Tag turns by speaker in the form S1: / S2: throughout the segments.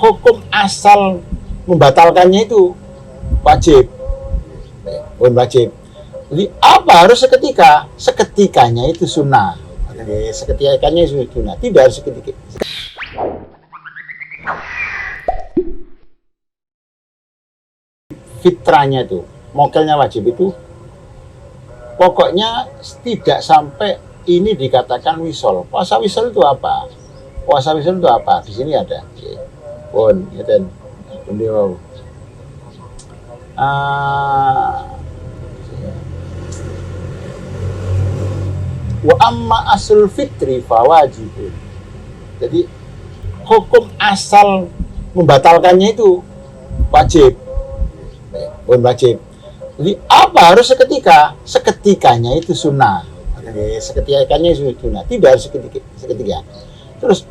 S1: hukum asal membatalkannya itu wajib, bukan wajib. Jadi apa harus seketika? Seketikanya itu sunnah. Seketikanya itu sunnah, tidak harus seketika. Fitrahnya itu, mokelnya wajib itu, pokoknya tidak sampai ini dikatakan wisol. Puasa wisol itu apa? Puasa wisol itu apa? Di sini ada. Pun, ya dan beliau. Wa amma asul fitri fawajibun. Jadi hukum asal membatalkannya itu wajib, bukan wajib. Jadi apa harus seketika? Seketikanya itu sunnah. Seketikanya itu sunnah, tidak harus seketika. Terus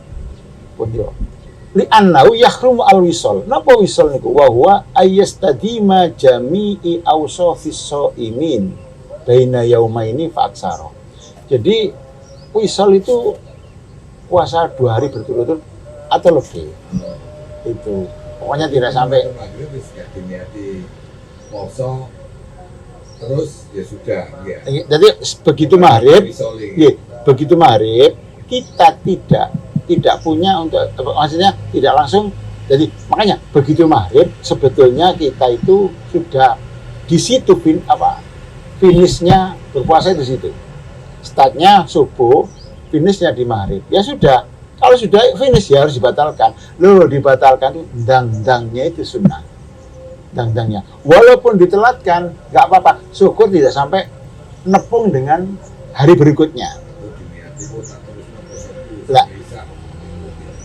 S1: li'annahu yakhrumu al-wisol. Napa wisol niku? Wa huwa ayyastadima jami'i awsafis shaimin baina yaumaini fa aksara. Jadi wisol itu puasa 2 hari berturut-turut atau lebih. Itu pokoknya tidak sampai
S2: poso terus ya sudah ya.
S1: Jadi begitu maghrib, ya, begitu maghrib kita tidak punya untuk, maksudnya tidak langsung. Jadi makanya begitu maghrib sebetulnya kita itu sudah di situ finishnya berpuasa di situ. Startnya subuh, finishnya di maghrib. Ya sudah, kalau sudah finish ya harus dibatalkan. Loh, dibatalkan itu dang-dangnya itu sunnah. Dang-dangnya. Walaupun ditelatkan, nggak apa-apa. Syukur tidak sampai nepung dengan hari berikutnya. Lah,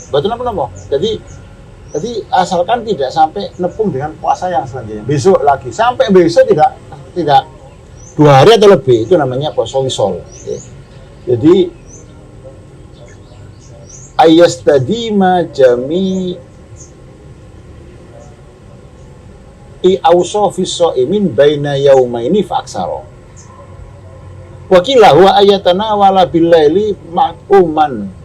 S1: betul apa? Jadi asalkan tidak sampai nepung dengan puasa yang selanjutnya. Besok lagi, sampai besok tidak 2 hari atau lebih, itu namanya puasa wisol. Jadi ayastadima jami awsafis shaimin baina yaumaini fa aksara. Wa qila huwa ayatana wala bil laili ma'uman.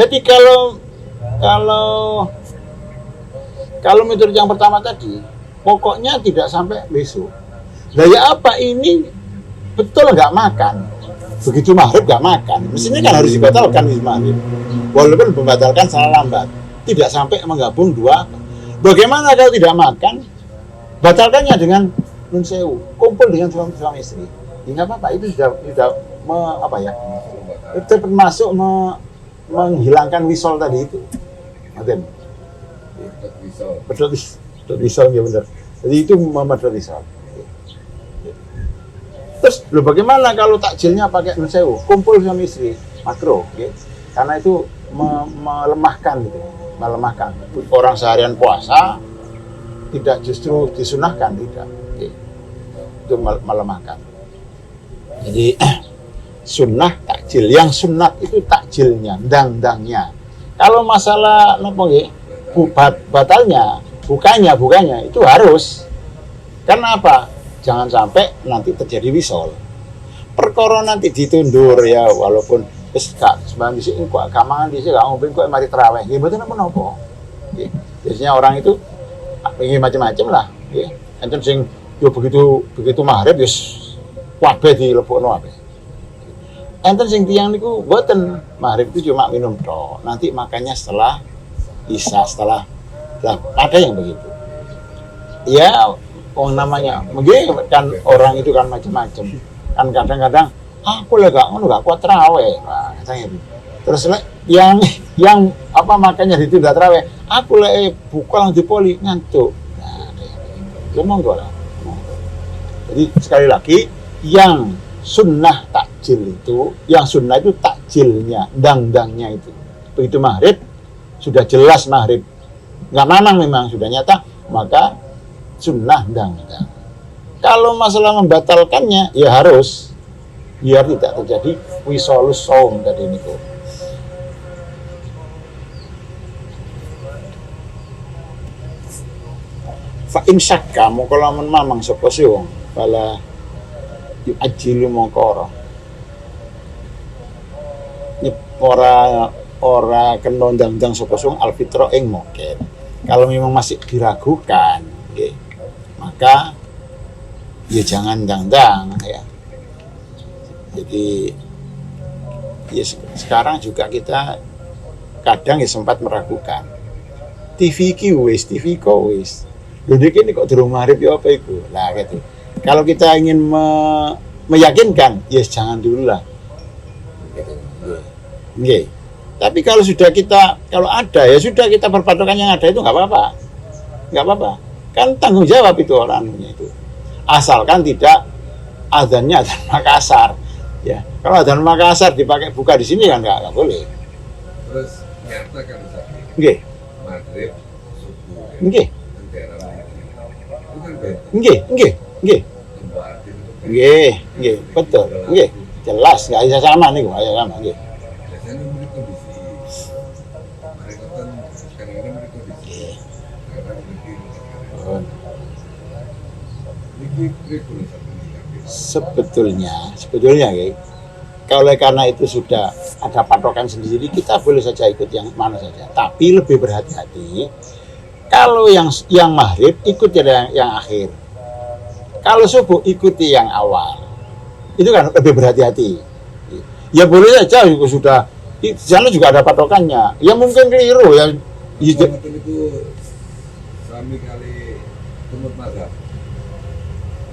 S1: Jadi kalau metode yang pertama tadi, pokoknya tidak sampai besok. Lah ya apa ini betul nggak makan? Begitu maghrib nggak makan, mestinya kan harus dibatalkan di maghrib. Walaupun membatalkan secara lambat, tidak sampai menggabung 2. Bagaimana kalau tidak makan? Batalkannya dengan nun sewu, kumpul dengan suami istri. Ya nggak apa-apa, itu sudah itu termasuk menghilangkan wisol tadi itu. Maten. Betul wisol ya benar. Jadi itu memedot wisol. Terus lo bagaimana kalau takjilnya pakai nun sewu, kumpul suami istri, makruh, okay? Karena itu melemahkan gitu, melemahkan. Orang seharian puasa tidak justru disunahkan, tidak, okay? Itu melemahkan. Jadi sunnah takjil, yang sunat itu takjilnya, dang-dangnya. Kalau masalah batalnya, bukanya itu harus. Karena apa? Jangan sampai nanti terjadi wisol. Perkara nanti ditundur ya, walaupun wis gak sembahyang dhisik kok gamangan dhisik gak ngombe kok mari tarawih. Nggih mboten napa-napa. Nggih. Biasanya orang itu ingin macam-macam lah, nggih. Enten sing yo begitu maghrib wis kabeh dilebokno kabeh. Enten sing tiyang niku mboten, maghrib itu cuma minum tok. Nanti makannya setelah isya, setelah lah ada yang begitu. Ya, namanya mungkin kan orang itu kan macam-macam. Kan kadang-kadang aku gak ngono gak kuat tarawih. Nah, katanya itu. Terus yang makannya ditunda tarawih, aku buka lang dipoli ngantuk. Nah, ya monggo lah. Jadi sekali lagi yang sunnah takjil itu, yang sunnah itu takjilnya, dang-dangnya itu. Begitu maghrib, sudah jelas maghrib, nggak mamang memang sudah nyata, maka sunnah dang-dang. Kalau masalah membatalkannya, ya harus biar tidak terjadi wisolus saum tadi niku. Fa in syakka mongko lamun mamang sapa si wong bala yu ajilu mongko ora kena ndang-ndang sapa sung alfitra ing moken. Kalau memang masih diragukan, okay, maka ya jangan ndang-ndang ya. Jadi ya sekarang juga kita kadang ya sempat meragukan. TV ki wis, TV ko wis. Jadi ini kok durung maghrib ya apa itu? Lah gitu. Kalau kita ingin meyakinkan, ya jangan dulu lah. Gitu. Nggih. Tapi kalau sudah kalau ada ya sudah kita berpatokan yang ada itu nggak apa-apa. Nggak apa-apa. Kan tanggung jawab itu orangnya itu. Asalkan tidak azannya adzan Makassar. Ya. Kalau adzan Makassar dipakai buka di sini kan nggak boleh.
S2: Terus nyata kan sakit.
S1: Nggih.
S2: Maghrib, subuh.
S1: Nggih.
S2: Itu kan beda.
S1: Nggih. Nggih, betul. Nggih. Jelas nggak bisa sama nih, nggak bisa sama nggih.
S2: Biasanya memberi kondisi. Mereka kan kadang-kadang memberi kondisi. Kadang-kadang memberi sebetulnya ya, kalau karena itu sudah ada patokan sendiri, kita boleh saja ikut yang mana saja. Tapi lebih berhati-hati. Kalau yang maghrib ikut yang akhir. Kalau subuh ikuti yang awal. Itu kan lebih berhati-hati. Ya boleh saja sudah di sana juga ada patokannya. Ya mungkin keliru ya. Itu sami kali tumut mazhab.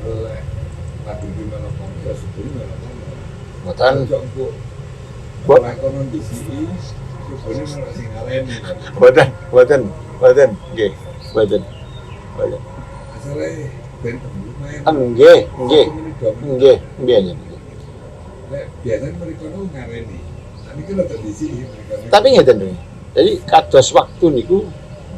S2: Oleh Nabi Melokong ya subuh Melokong.
S1: Boten.
S2: Boleh konon di sini subuhnya malah sing ngaleni.
S1: Boten. Nggih. Boten.
S2: Asale ben lumayan.
S1: Nggih.
S2: Biasanya mereka itu ngareni. Tapi kalau kondisi mereka.
S1: Tapi ngeten lho. Jadi kados waktu niku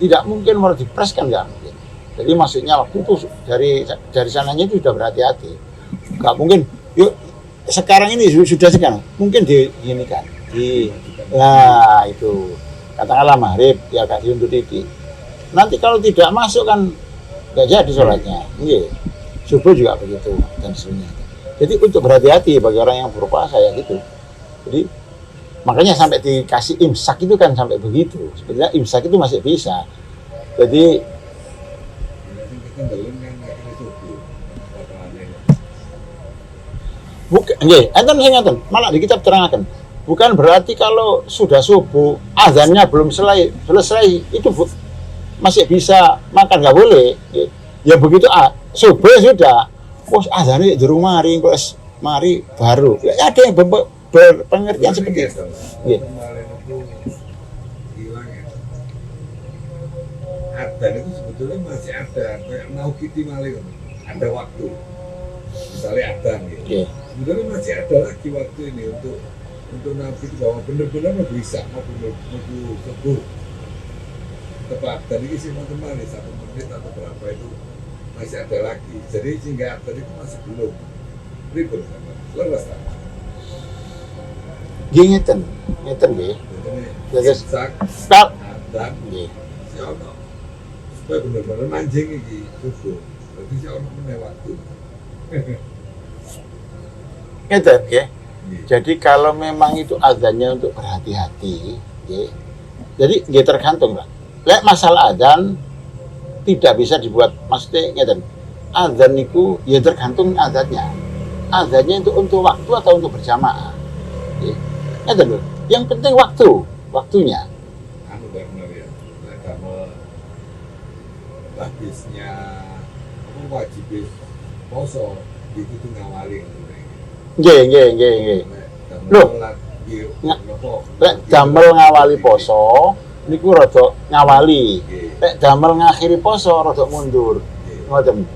S1: tidak mungkin mau dipres kan nggak mungkin. Jadi maksudnya waktu itu dari sananya itu sudah berhati-hati. Nggak mungkin. Yuk sekarang ini sudah sekarang mungkin gini kan. Lah itu katakanlah maghrib ya kasih untuk titik. Nanti kalau tidak masuk kan nggak jadi sholatnya. Nggih. Subuh juga begitu dan seterusnya. Jadi untuk berhati-hati bagi orang yang berpuasa ya gitu. Jadi makanya sampai dikasih imsak itu kan sampai begitu. Sebenarnya imsak itu masih bisa. Jadi bukan, enten malah di kitab terangkan. Bukan berarti kalau sudah subuh azannya belum selesai itu masih bisa makan, nggak boleh. Ya begitu subuh sudah. Bos azannya di rumah mari baru. Ya, ada yang berpengertian seperti itu. Iya.
S2: Adzan itu sebetulnya masih ada kayak mau kita maling ada waktu. Misalnya adzan gitu. Yeah. Sebetulnya masih ada lagi waktu ini untuk nabi itu bahwa benar-benar mau bisa mau subuh tepat. Dan ini sih mau kembali 1 menit atau berapa itu masih ada lagi. Jadi sehingga tadi itu masih belum ribut sama leres lah.
S1: Ngeten nggih.
S2: Jadi sak adzan
S1: nggih.
S2: Si ono supaya benar-benar mancing iki subuh. Berarti si ono meneh waktu.
S1: Ngeten nggih. Jadi kalau memang itu azannya untuk berhati-hati, nggih. Jadi nggih tergantung lah. Lek masalah azan tidak bisa dibuat mesti ngeten. Azan niku ya tergantung azannya. Azannya itu untuk waktu atau untuk berjamaah. Nggih. Ngeten lho. Yang penting waktunya.
S2: Anu benar ya. Kamu habisnya apa wajib poso itu tuh ngawali.
S1: Nggih. Loh. Lek damel ngawali poso niku rada ngawali. Lek damel ngakhiri poso rada mundur. Ngoten.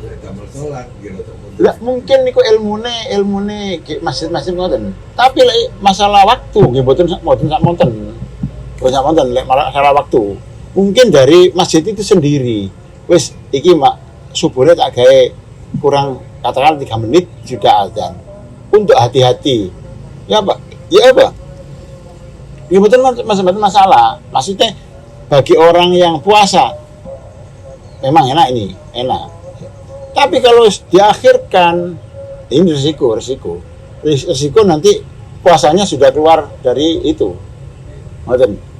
S2: Lek damel salat nggih rada mundur.
S1: Lah mungkin niku ilmune masjid-masjid ngoten. Tapi lek masalah waktu nggih mboten sak monten. Banyak monten lek masalah waktu. Mungkin dari masjid itu sendiri. Wis iki mak subuhnya tak gawe kurang katakan 3 menit sudah azan. untuk hati-hati. Ya Pak, ya apa? Ya betul masalah. Maksudnya bagi orang yang puasa memang enak ini, enak. Tapi kalau diakhirkan ini risiko nanti puasanya sudah keluar dari itu. Ngoten.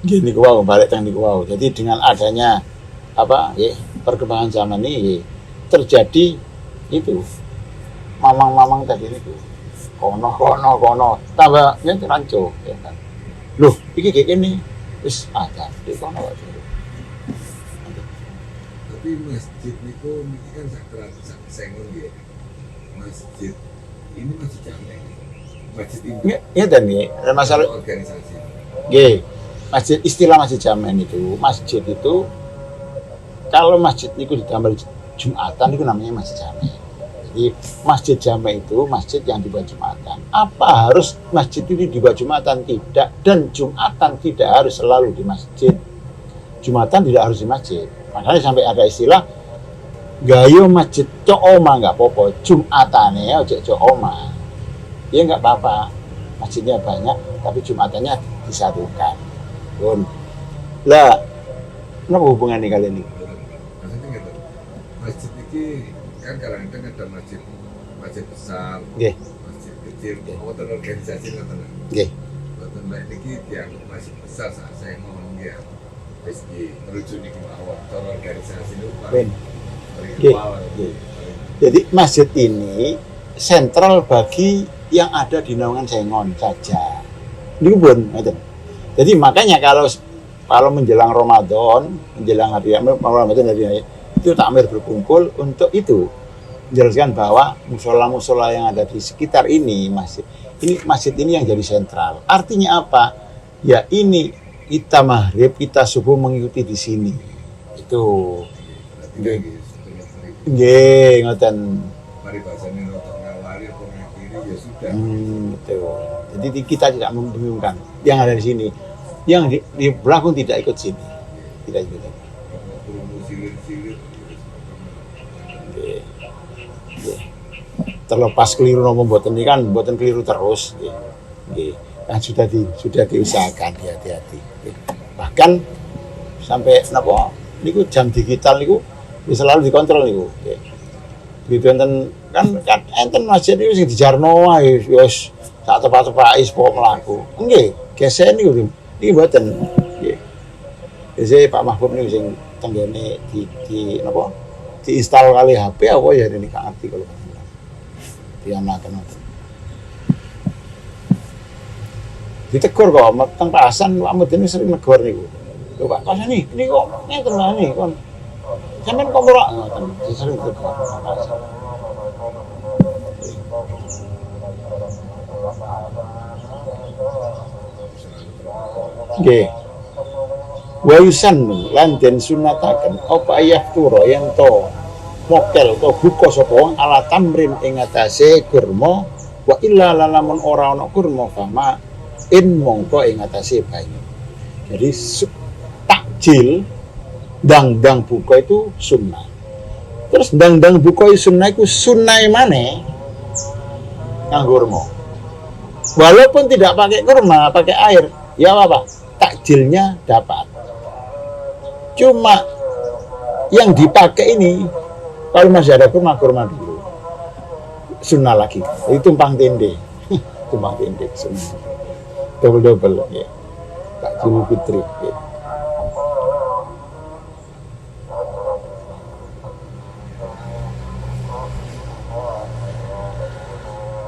S1: Gini wow, balik teng niku wow. Jadi dengan adanya apa ya, perkembangan zaman ini terjadi itu mamang-mamang tadi itu kono tambahnya rancu ya kan. Loh, iki kayak gini wis ada di kono.
S3: Tapi masjid niku niki kan sakral sengon nggih. Masjid ini masjid jamek. Masjid ini.
S1: Iya dan nih masalah
S3: organisasi.
S1: Nggih. Masjid istilah masjid jamek itu, masjid itu kalau masjid niku ditambah Jumatan itu namanya masjid jamek. Jadi masjid jamek itu masjid yang dibuat Jumatan. Apa harus masjid ini dibuat Jumatan? Tidak. Dan Jumatan tidak harus selalu di masjid. Jumatan tidak harus di masjid. Makanya sampai ada istilah gayo masjid cok oma nggak popo. Jumatane ojo cok oma. Ya nggak apa-apa. Masjidnya banyak, tapi Jumatannya disatukan. Pun. Lah, apa hubungannya kalian ini?
S3: Maksudnya gitu. Masjid ini kan kadang-kadang ada masjid besar,
S1: Nggih.
S3: masjid kecil, mau terorganisasi ngoten.
S1: Nggih.
S3: Ngoten baik niki dianggap masjid besar saat saya ngomong ya. Wis merujuk niki mawon terorganisasi niku
S1: Ben.
S3: paling
S1: Nggih.
S3: awal.
S1: Nggih. Jadi masjid ini sentral bagi yang ada di naungan Sengon saja. Ini pun, jadi makanya kalau menjelang Ramadan, menjelang hari Ramadan itu takmir berkumpul untuk itu menjelaskan bahwa musola-musola yang ada di sekitar ini masjid ini yang jadi sentral. Artinya apa? Ya ini kita maghrib, kita subuh mengikuti di sini. Itu. Nggih, ngoten.
S3: Mari bahasane rotok ngawali apa ngakhiri ya sudah.
S1: Betul. Jadi kita tidak membingungkan. Yang ada di sini, yang di belakang tidak ikut sini, tidak ikut.
S3: Silir-silir.
S1: Terlepas keliru nomor buatan ini kan, buatan keliru terus. Kan sudah diusahakan, hati-hati. Bahkan sampai napa? Niku jam digital niku selalu dikontrol niku. Gitu enten kan enten masjid niku sing dijarno wae wis sak tepat-tepat is pokok mlaku. Nggih, gesek niku iki mboten. Nggih. Jadi Pak Mahfud niku sing tenggene di napa? Diinstal kali HP apa ya ini gak ngerti kalau dianaken. Ditegur kok, teng pasan Pak Mudin sering negur niku. Lho Pak, pas ini kok ngeten lah nih kon. Sampeyan kok ora ngoten, sering ditegur. Nggih. Wa yusannu lan den sunataken apa ayafturo yen to mokel to buka sapa wong ala tamrin ing atase kurma wa illa lamun ora ana kurma fama in mongko ing atase banyu. Jadi takjil dang buka itu sunnah. Terus dang buka sunnah itu sunnah maneh nganggo kurma. Walaupun tidak pakai kurma, pakai air, ya apa? Takjilnya dapat. Cuma yang dipakai ini kalau masih ada kurma dulu. Sunnah lagi. Itu tumpang tende. Tumpang tende sunnah. Double ya. Takjil fitri ya.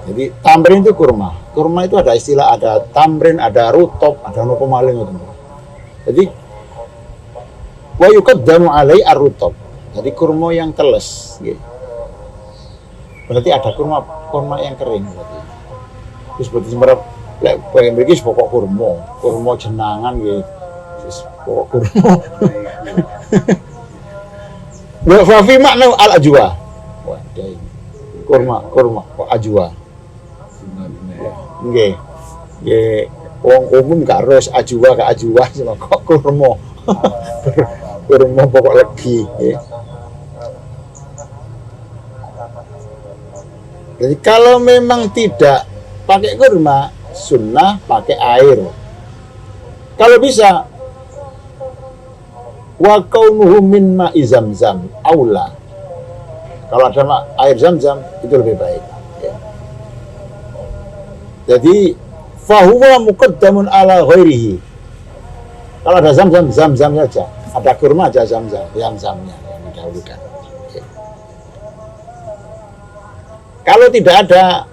S1: Jadi tamrin itu kurma. Kurma itu ada istilah, ada tamrin, ada rutop, ada nopo maling gitu. Jadi wa yuqaddamu alai ar-rutop. Jadi kurma yang teles gitu. Berarti ada kurma yang kering berarti. Terus berarti sebenarnya lek pengen mriki pokok kurma jenangan gitu. Wis pokok kurma. Wa fi makna al-ajwa. Wah, kurma kok ajwa. Nggih. Nggih, wong umum gak harus ajwa kok kurma. Kurma pokok legi nggih.
S2: Jadi kalau memang tidak pakai kurma, sunnah pakai air. Kalau bisa, wa kaunuhu min ma'i zamzam aula. Kalau ada air zam-zam itu lebih baik. Ya. Jadi fahuwa muqaddamun ala ghairihi. Kalau ada zam-zam, zam-zam saja. Ada kurma aja zam-zam, zam-zamnya yang didahulukan. Ya. Kalau tidak ada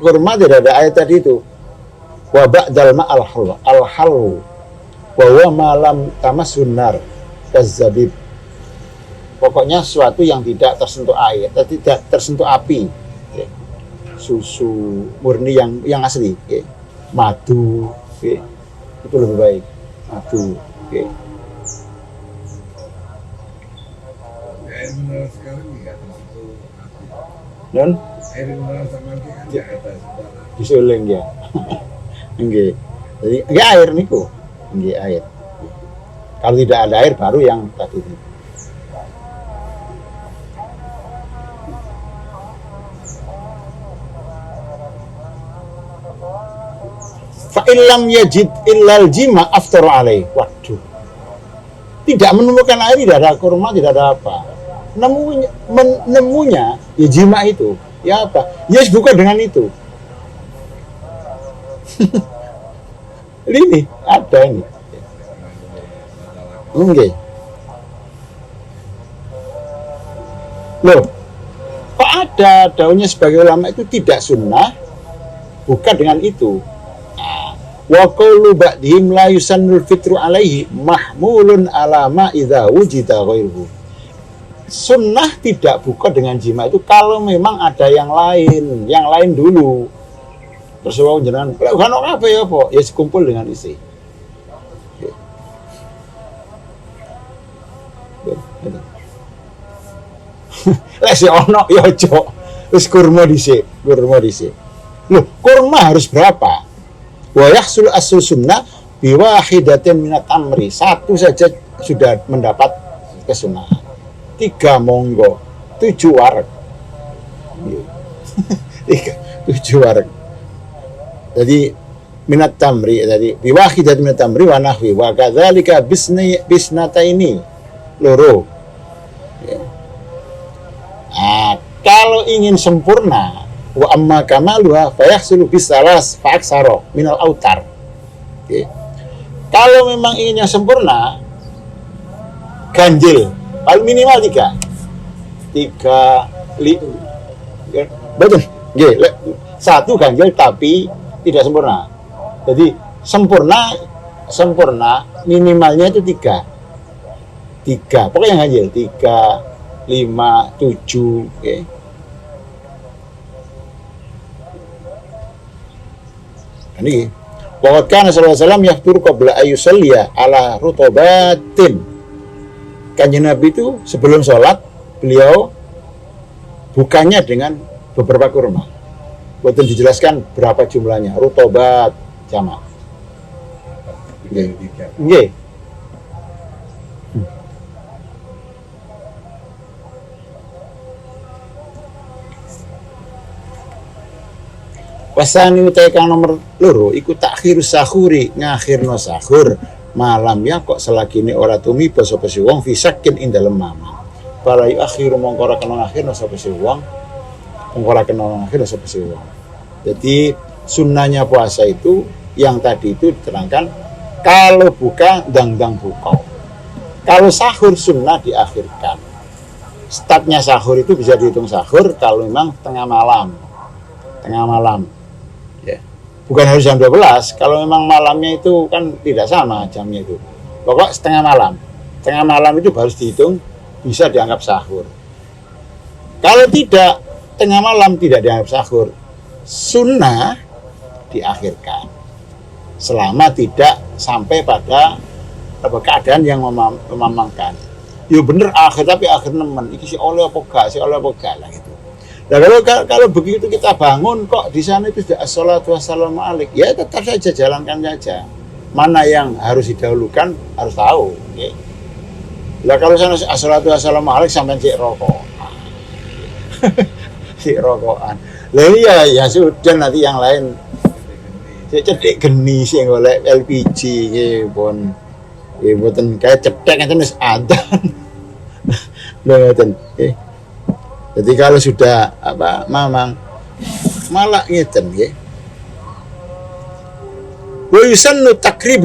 S2: kurma, tidak ada air tadi itu, wa ba'dal ma'al al-halu wa huwa ma lam tamassun nar kazzabib. Pokoknya sesuatu yang tidak tersentuh air, tidak tersentuh api. Ya. Susu murni yang asli, ya. Madu, ya. Itu lebih baik. Madu, ya.
S3: Air mineral sekarang nggak tersentuh api.
S2: Dan
S3: Air mineral sama api kan nggak ada sembarang.
S2: disuling ya. Nggih. Jadi nggih air niku. Nggih air. Kalau tidak ada air baru yang tadi itu. Fa illam yajid illal jima aftar alaih. Waduh. Tidak menemukan air, tidak ada kurma, tidak ada apa. Nemunya ya jima itu. Ya apa? Yes, bukan dengan itu. Ini ada ini. Oke. Loh, kok ada daunnya sebagai ulama itu tidak sunnah? Bukan dengan itu. Wa qawlu ba'dihim la yusannul fitru alaihi mahmulun ala ma idza wujida ghairuhu. Sunnah tidak buka dengan jima itu kalau memang ada yang lain dulu. Terus wong jenengan, lek ono apa ya apa? Ya sekumpul dengan isi. Lek si ono ya aja. Wis kurma dhisik. Loh, kurma harus berapa? Wa yahsul aslu sunnah biwahidatin minat amri. Satu saja sudah mendapat kesunahan. 3 monggo, 7 wareg. 7 wareg. Jadi minat tamri, jadi biwahidatin minat tamri wa nahwi wa kadzalika bisnataini loro. Ya. Nah, kalau ingin sempurna wa amma kamaluha fayahsulu bisalas fa'aksaro minal autar. Okay. Kalau memang ingin yang sempurna, ganjil paling minimal 3 betul. Nggih, 1 ganjil tapi tidak sempurna. Jadi sempurna minimalnya itu 3. Pokoknya ganjil 3, 5, 7, okay. Ini waqad kana sallallahu alaihi wasallam yaftur qabla ayyusalliya ala rutobatin. Kanjeng Nabi itu sebelum sholat beliau bukannya dengan beberapa kurma. Betul dijelaskan berapa jumlahnya. Rutobat jamak. Nggih. Wasani utai kang nomor loro iku takhirus sahuri ngakhirno sahur malam ya kok selagine ora tumiba sapa si wong fisakin ing dalem mamang. Para akhiru mongko ora kena ngakhirno sapa si wong. Mongko ora kena ngakhirno sapa si wong. Jadi sunnahnya puasa itu yang tadi itu diterangkan kalau buka dang buka. Kalau sahur sunnah diakhirkan. Startnya sahur itu bisa dihitung sahur kalau memang tengah malam. Ya. Bukan harus jam 12, kalau memang malamnya itu kan tidak sama jamnya itu. Pokok setengah malam. Tengah malam itu baru dihitung bisa dianggap sahur. Kalau tidak, tengah malam tidak dianggap sahur. Sunnah diakhirkan. Selama tidak sampai pada keadaan yang memamangkan. Ya bener akhir tapi akhir nemen. Iki si oleh apa gak lah gitu. Nah kalau begitu kita bangun kok di sana itu sudah assalatu wassalamu alaik, ya tetap saja jalankan saja. Mana yang harus didahulukan harus tahu. Okay. Nah kalau sana assalatu wassalamu alaik sampai cek rokok. si rokokan. Lah iya ya sudah nanti yang lain cedek geni sing golek LPG nggih pun nggih mboten kae cedek ngeten wis adan. Lho ngeten. Jadi kalau sudah apa mamang malah ngeten nggih. Wa yusannu takrib